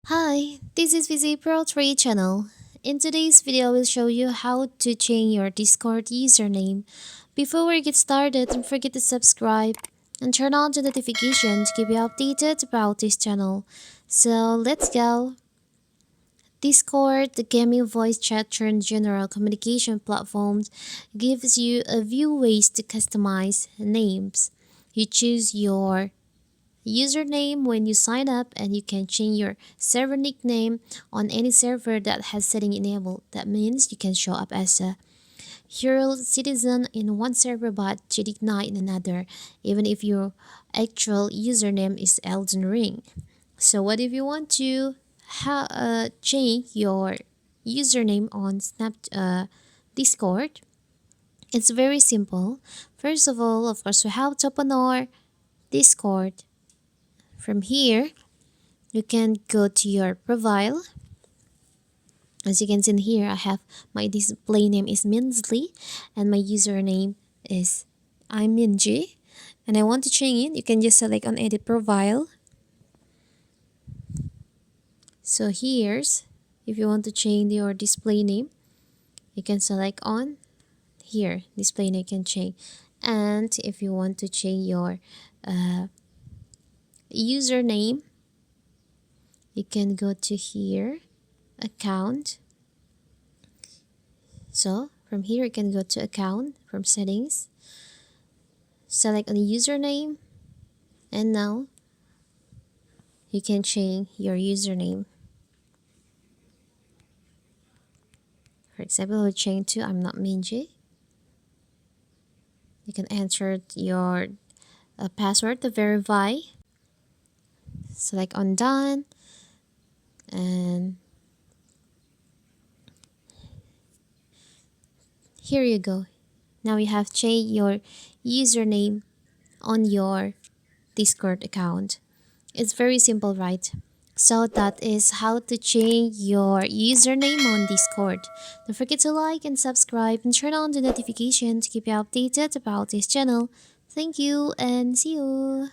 Hi, this is VZ Pro 3 channel. In today's video, I will show you how to change your Discord username. Before we get started, don't forget to subscribe and turn on the notification to keep you updated about this channel. So let's go. Discord, the gaming voice chat turned general communication platform, gives you a few ways to customize names. You choose your username when you sign up, and you can change your server nickname on any server that has setting enabled. That means you can show up as a hero citizen in one server but Jedic Knight in another, even if your actual username is Elden Ring. So what if you want to change your username on Discord? It's very simple. First of all, of course, we have to open our Discord. From here, you can go to your profile. As you can see in here, I have my display name is Minsley and my username is I'm Minji. And I want to change it. You can just select on edit profile. So here's, if you want to change your display name, you can select on here, display name can change. And if you want to change your username, you can go to here, account. So from here you can go to account, from settings, select on the username, and now you can change your username. For example, we'll change to I'm not Minji. You can enter your password to verify. Select on done, and here you go. Now you have changed your username on your Discord account. It's very simple, right? So that is how to change your username on Discord. Don't forget to like and subscribe and turn on the notification to keep you updated about this channel. Thank you and see you.